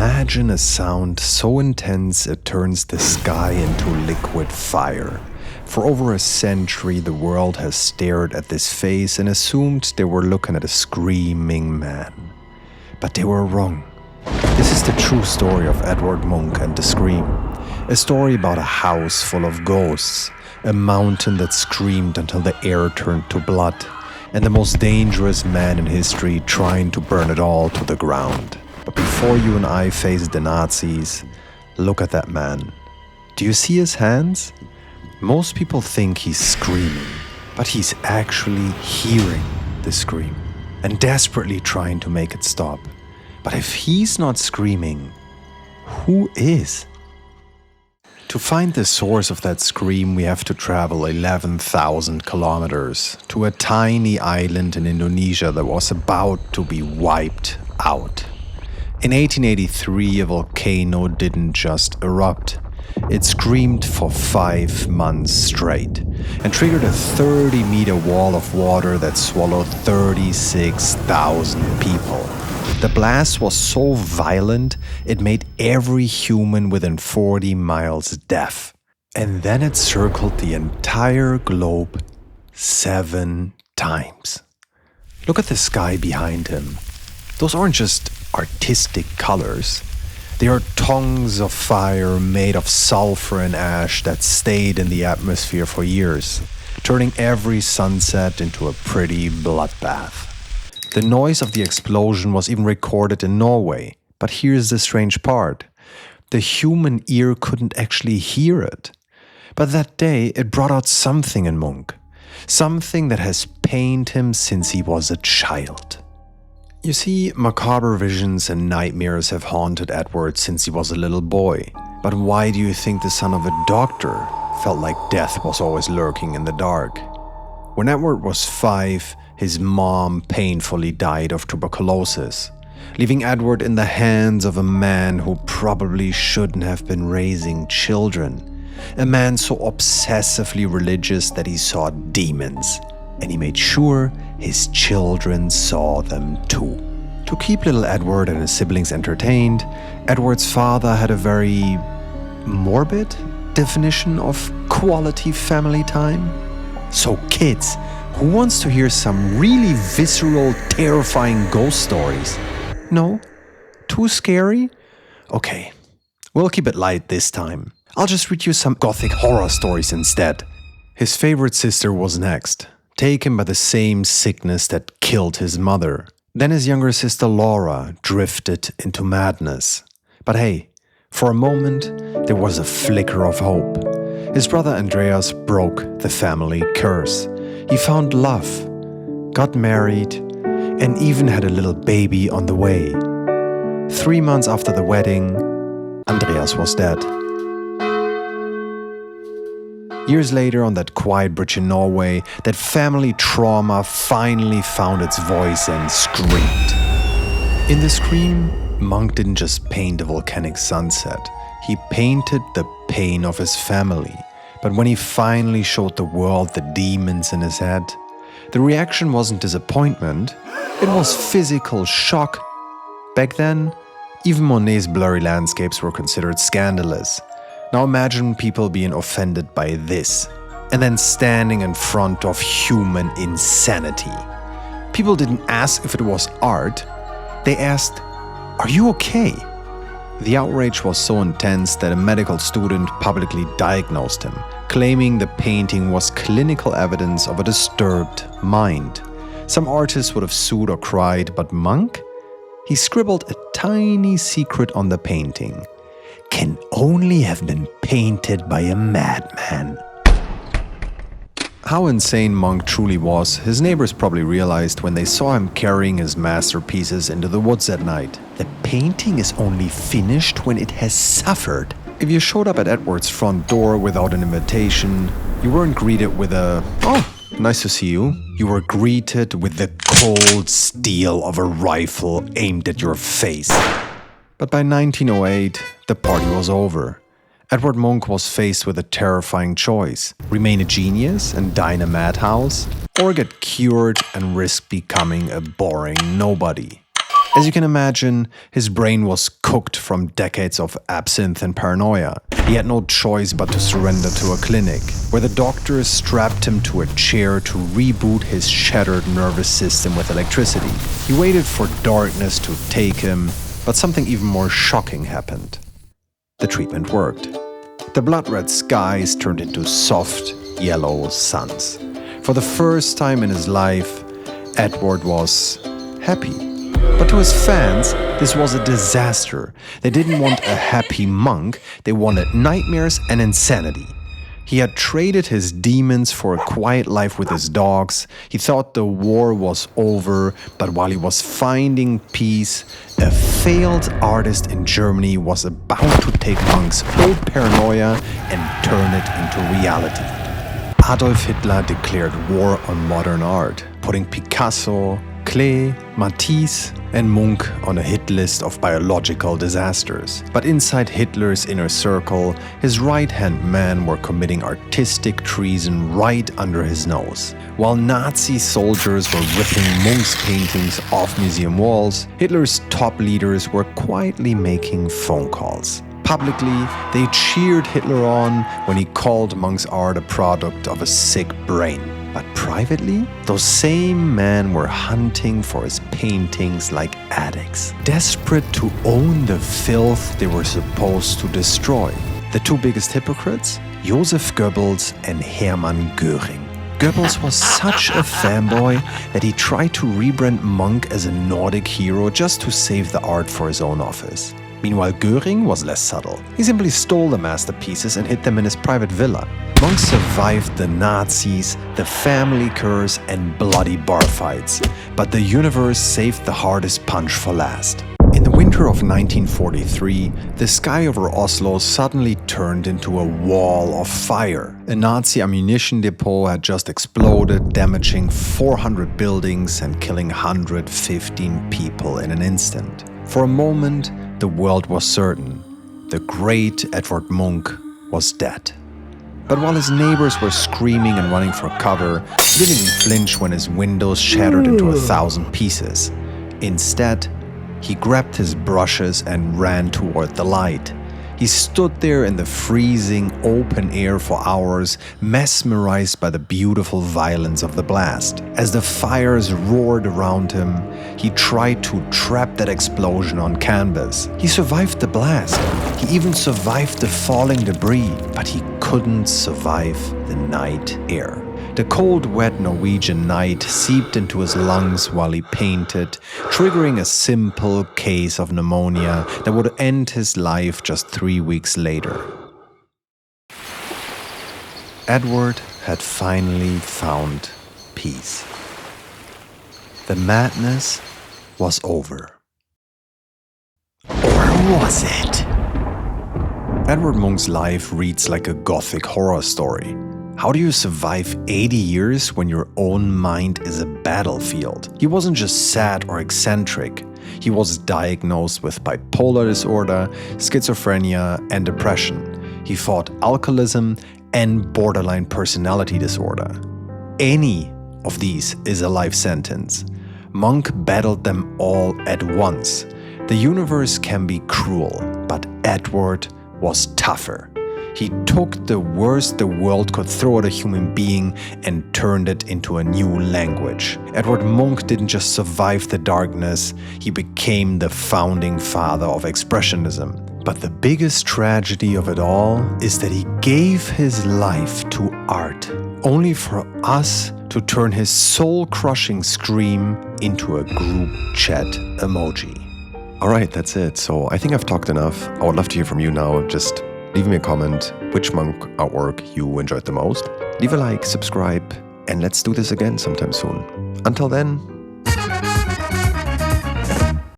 Imagine a sound so intense it turns the sky into liquid fire. For over a century, the world has stared at this face and assumed they were looking at a screaming man. But they were wrong. This is the true story of Edvard Munch and the Scream. A story about a house full of ghosts, a mountain that screamed until the air turned to blood, and the most dangerous man in history trying to burn it all to the ground. But before you and I face the Nazis, look at that man. Do you see his hands? Most people think he's screaming, but he's actually hearing the scream and desperately trying to make it stop. But if he's not screaming, who is? To find the source of that scream, we have to travel 11,000 kilometers to a tiny island in Indonesia that was about to be wiped out. In 1883, a volcano didn't just erupt. It screamed for 5 months straight and triggered a 30-meter wall of water that swallowed 36,000 people. The blast was so violent, it made every human within 40 miles deaf. And then it circled the entire globe 7 times. Look at the sky behind him. Those aren't just artistic colors. They are tongues of fire made of sulfur and ash that stayed in the atmosphere for years, turning every sunset into a pretty bloodbath. The noise of the explosion was even recorded in Norway, but here's the strange part. The human ear couldn't actually hear it. But that day it brought out something in Munch, something that has pained him since he was a child. You see, macabre visions and nightmares have haunted Edward since he was a little boy. But why do you think the son of a doctor felt like death was always lurking in the dark? When Edward was 5, his mom painfully died of tuberculosis, leaving Edward in the hands of a man who probably shouldn't have been raising children. A man so obsessively religious that he saw demons. And he made sure his children saw them too. To keep little Edward and his siblings entertained, Edward's father had a very morbid definition of quality family time. So kids, who wants to hear some really visceral, terrifying ghost stories? No? Too scary? Okay, we'll keep it light this time. I'll just read you some gothic horror stories instead. His favorite sister was next, taken by the same sickness that killed his mother. Then his younger sister Laura drifted into madness. But hey, for a moment, there was a flicker of hope. His brother Andreas broke the family curse. He found love, got married, and even had a little baby on the way. 3 months after the wedding, Andreas was dead. Years later, on that quiet bridge in Norway, that family trauma finally found its voice and screamed. In the scream, Munch didn't just paint a volcanic sunset, he painted the pain of his family. But when he finally showed the world the demons in his head, the reaction wasn't disappointment, it was physical shock. Back then, even Monet's blurry landscapes were considered scandalous. Now imagine people being offended by this, and then standing in front of human insanity. People didn't ask if it was art, they asked, "Are you okay?" The outrage was so intense that a medical student publicly diagnosed him, claiming the painting was clinical evidence of a disturbed mind. Some artists would have sued or cried, but Munch? He scribbled a tiny secret on the painting. Can only have been painted by a madman. How insane Munch truly was, his neighbors probably realized when they saw him carrying his masterpieces into the woods at night. The painting is only finished when it has suffered. If you showed up at Edward's front door without an invitation, you weren't greeted with a, "Oh, nice to see you." You were greeted with the cold steel of a rifle aimed at your face. But by 1908, the party was over. Edvard Munch was faced with a terrifying choice: remain a genius and die in a madhouse, or get cured and risk becoming a boring nobody. As you can imagine, his brain was cooked from decades of absinthe and paranoia. He had no choice but to surrender to a clinic, where the doctors strapped him to a chair to reboot his shattered nervous system with electricity. He waited for darkness to take him, but something even more shocking happened. The treatment worked. The blood-red skies turned into soft, yellow suns. For the first time in his life, Edvard was happy. But to his fans, this was a disaster. They didn't want a happy monk, they wanted nightmares and insanity. He had traded his demons for a quiet life with his dogs. He thought the war was over, but while he was finding peace, a failed artist in Germany was about to take Munch's old paranoia and turn it into reality. Adolf Hitler declared war on modern art, putting Picasso, Klee, Matisse, and Munch on a hit list of biological disasters. But inside Hitler's inner circle, his right-hand men were committing artistic treason right under his nose. While Nazi soldiers were ripping Munch's paintings off museum walls, Hitler's top leaders were quietly making phone calls. Publicly, they cheered Hitler on when he called Munch's art a product of a sick brain. But privately, those same men were hunting for his paintings like addicts, desperate to own the filth they were supposed to destroy. The two biggest hypocrites? Joseph Goebbels and Hermann Göring. Goebbels was such a fanboy that he tried to rebrand Munch as a Nordic hero just to save the art for his own office. Meanwhile, Göring was less subtle. He simply stole the masterpieces and hid them in his private villa. Munch survived the Nazis, the family curse, and bloody bar fights, but the universe saved the hardest punch for last. In the winter of 1943, the sky over Oslo suddenly turned into a wall of fire. A Nazi ammunition depot had just exploded, damaging 400 buildings and killing 115 people in an instant. For a moment, the world was certain. The great Edvard Munch was dead. But while his neighbors were screaming and running for cover, he didn't even flinch when his windows shattered into 1,000 pieces. Instead, he grabbed his brushes and ran toward the light. He stood there in the freezing open air for hours, mesmerized by the beautiful violence of the blast. As the fires roared around him, he tried to trap that explosion on canvas. He survived the blast. He even survived the falling debris, but he couldn't survive the night air. The cold, wet Norwegian night seeped into his lungs while he painted, triggering a simple case of pneumonia that would end his life just 3 weeks later. Edvard had finally found peace. The madness was over. Or was it? Edvard Munch's life reads like a gothic horror story. How do you survive 80 years when your own mind is a battlefield? He wasn't just sad or eccentric. He was diagnosed with bipolar disorder, schizophrenia, and depression. He fought alcoholism and borderline personality disorder. Any of these is a life sentence. Munch battled them all at once. The universe can be cruel, but Edvard was tougher. He took the worst the world could throw at a human being and turned it into a new language. Edvard Munch didn't just survive the darkness, he became the founding father of Expressionism. But the biggest tragedy of it all is that he gave his life to art, only for us to turn his soul-crushing scream into a group chat emoji. Alright, that's it. So I think I've talked enough. I would love to hear from you now. Just leave me a comment which Munch artwork you enjoyed the most. Leave a like, subscribe, and let's do this again sometime soon. Until then,